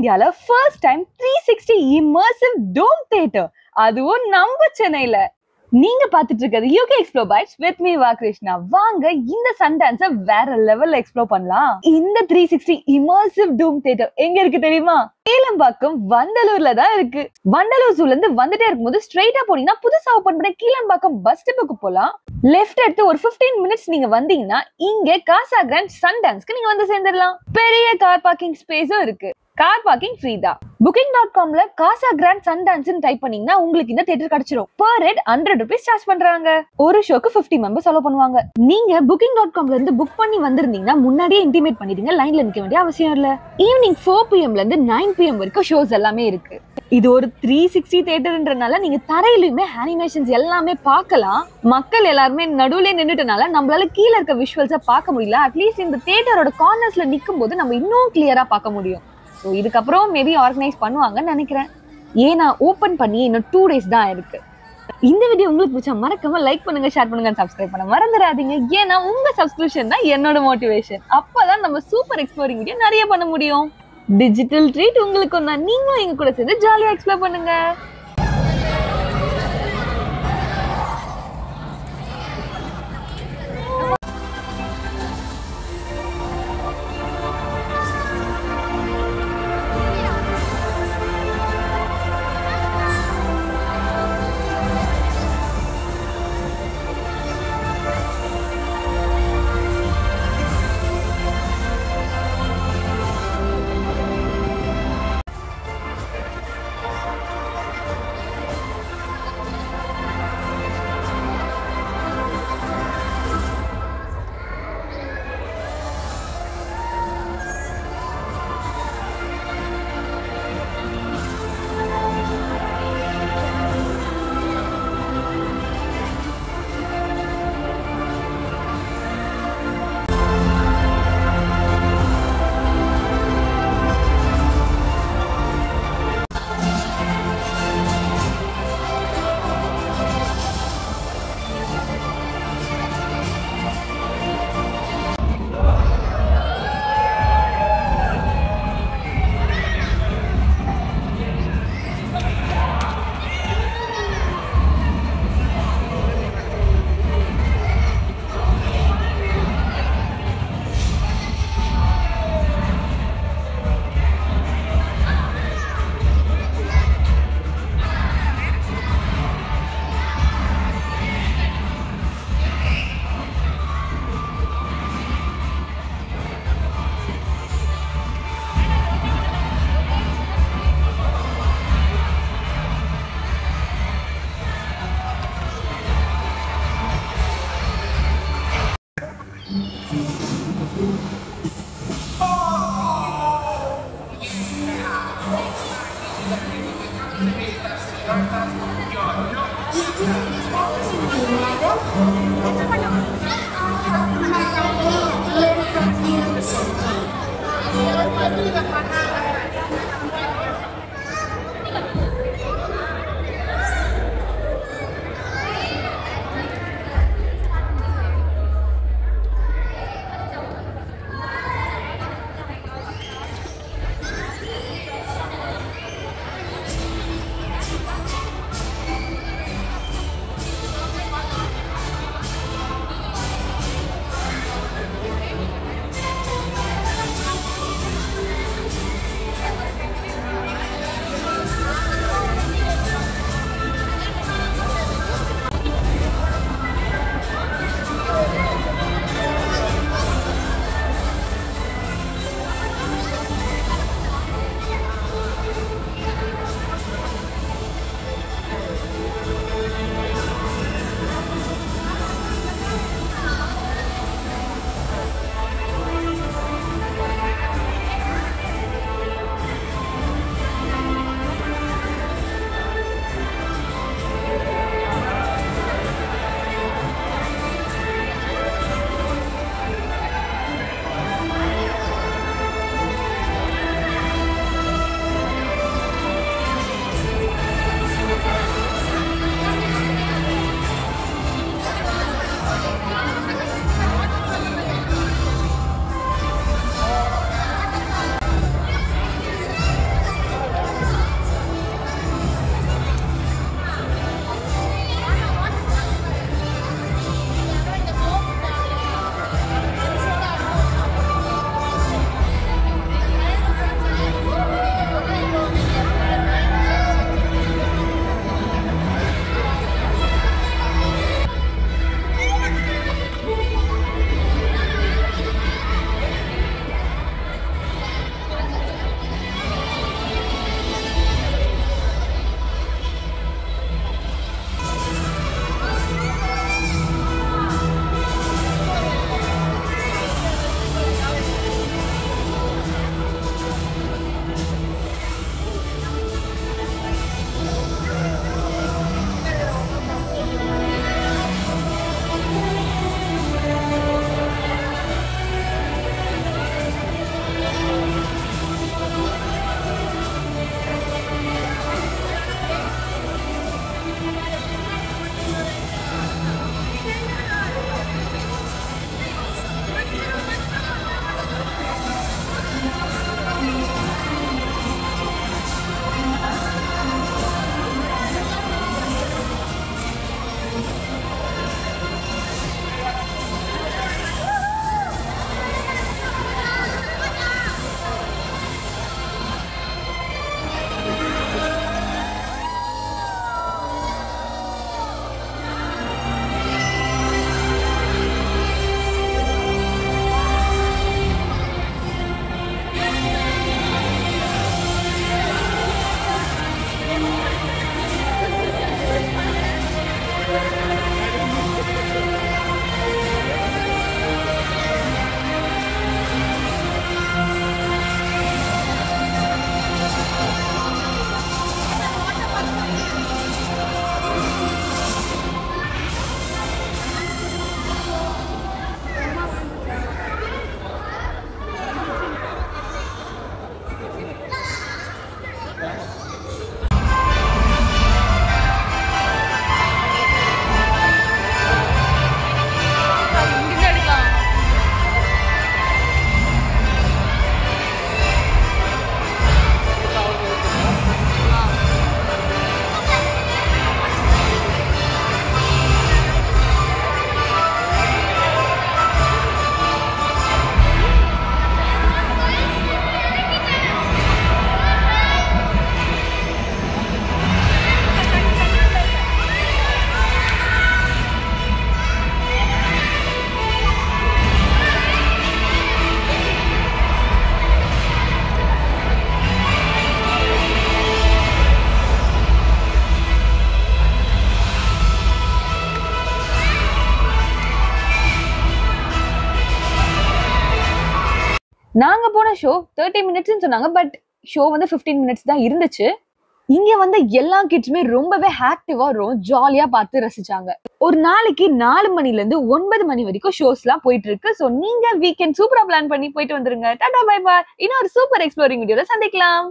இந்தியால first time 360 immersive dome theater. அதுவும் நம்ம சென்னையில. நீங்க பாத்துட்டு இருக்கிறது UK explore bites with me வா கிருஷ்ணா. வாங்க இந்த சன்டான்ஸ வேற லெவல்ல எக்ஸ்ப்ளோர் பண்ணலாம். இந்த 360 immersive dome theater எங்க இருக்கு தெரியுமா? கீழம்பாக்கம் வண்டலூர்ல தான் இருக்கு. வண்டலூர் ஜூல இருந்து வந்துட்டே இருக்கும்போது ஸ்ட்ரைட்டா போனீங்கன்னா புதுசா ஓபன் பண்ண கீழம்பாக்கம் பஸ் ஸ்டாப்புக்கு போலாம். லெஃப்ட் எடுத்து ஒரு 15 மினிட்ஸ் நீங்க வந்தீங்கன்னா இங்க காசா கிராண்ட் சன்டான்ஸ்க்கு நீங்க வந்து சேர்ந்துடலாம். பெரிய கார் பார்க்கிங் ஸ்பேஸும் இருக்கு. கார் பார்க்கிங் ஃப்ரீ தான். booking.comல காசா கிராண்ட் சன்டான்ஸ் டைப் பண்ணீங்கன்னா உங்களுக்கு இந்த தியேட்டர் கிடைச்சிரும். பெர் ஹெட் 100 rupees சார்ஜ் பண்றாங்க. ஒரு ஷோக்கு 50 மெம்பர்ஸ் அலோ பண்ணுவாங்க. நீங்க booking.comல இருந்து புக் பண்ணி வந்திருந்தீங்கன்னா முன்னாடியே இன்டிமேட் பண்ணிடுங்க. லைன்ல நிக்க வேண்டிய அவசியம் இல்ல. ஈவினிங் 4 PM ல இருந்து 9 PM வரைக்கும் ஷோஸ் எல்லாமே இருக்கு. இது ஒரு 360 தியேட்டர்ன்றனால நீங்க தரையிலுமே அனிமேஷன்ஸ் எல்லாமே பார்க்கலாம். மக்கள் எல்லாருமே நடுவுல நின்னுட்டனால நம்மளால கீழ இருக்க விஷுவல்ஸ பார்க்க முடியல. அட்லீஸ்ட் இந்த தியேட்டரோட கார்னர்ஸ்ல நிக்கும் போது நம்ம இன்னும் கிளியரா பார்க்க முடியும். ஸோ இதுக்கப்புறம் மேபி ஆர்கனைஸ் பண்ணுவாங்கன்னு நினைக்கிறேன். ஏன்னா ஓப்பன் பண்ணி இன்னும் 2 days தான் இருக்கு. இந்த வீடியோ உங்களுக்கு பிடிச்சா மறக்காம லைக் பண்ணுங்க, ஷேர் பண்ணுங்க, சப்ஸ்கிரைப் பண்ண மறந்துடாதீங்க. ஏன்னா உங்க சப்ஸ்கிரிப்ஷன் தான் என்னோட மோட்டிவேஷன். அப்பதான் நம்ம சூப்பர் எக்ஸ்ப்ளோரிங் வீடியோ நிறைய பண்ண முடியும். டிஜிட்டல் ட்ரீட் உங்களுக்கு ஒன்னா, நீங்களும் எங்க கூட சேர்ந்து ஜாலியா எக்ஸ்ப்ளோர் பண்ணுங்க. நாங்க போன ஷோ 30 மினிட்ஸ்னு சொன்னாங்க. பட் ஷோ வந்து 15 மினிட்ஸ் தான் இருந்துச்சு. இங்க வந்து எல்லா கிட்ஸுமே ரொம்பவே ஆக்டிவா ஜாலியா பார்த்து ரசிச்சாங்க. ஒரு நாளைக்கு 4 மணில இருந்து 9 மணி வரைக்கும் ஷோஸ் எல்லாம் போயிட்டு இருக்கு. சோ நீங்க வீக்கெண்ட் சூப்பரா பிளான் பண்ணி போயிட்டு வந்துருங்க. Tata bye bye. இன்னொரு சூப்பர் எக்ஸ்ப்ளோரிங் வீடியோல சந்திக்கலாம்.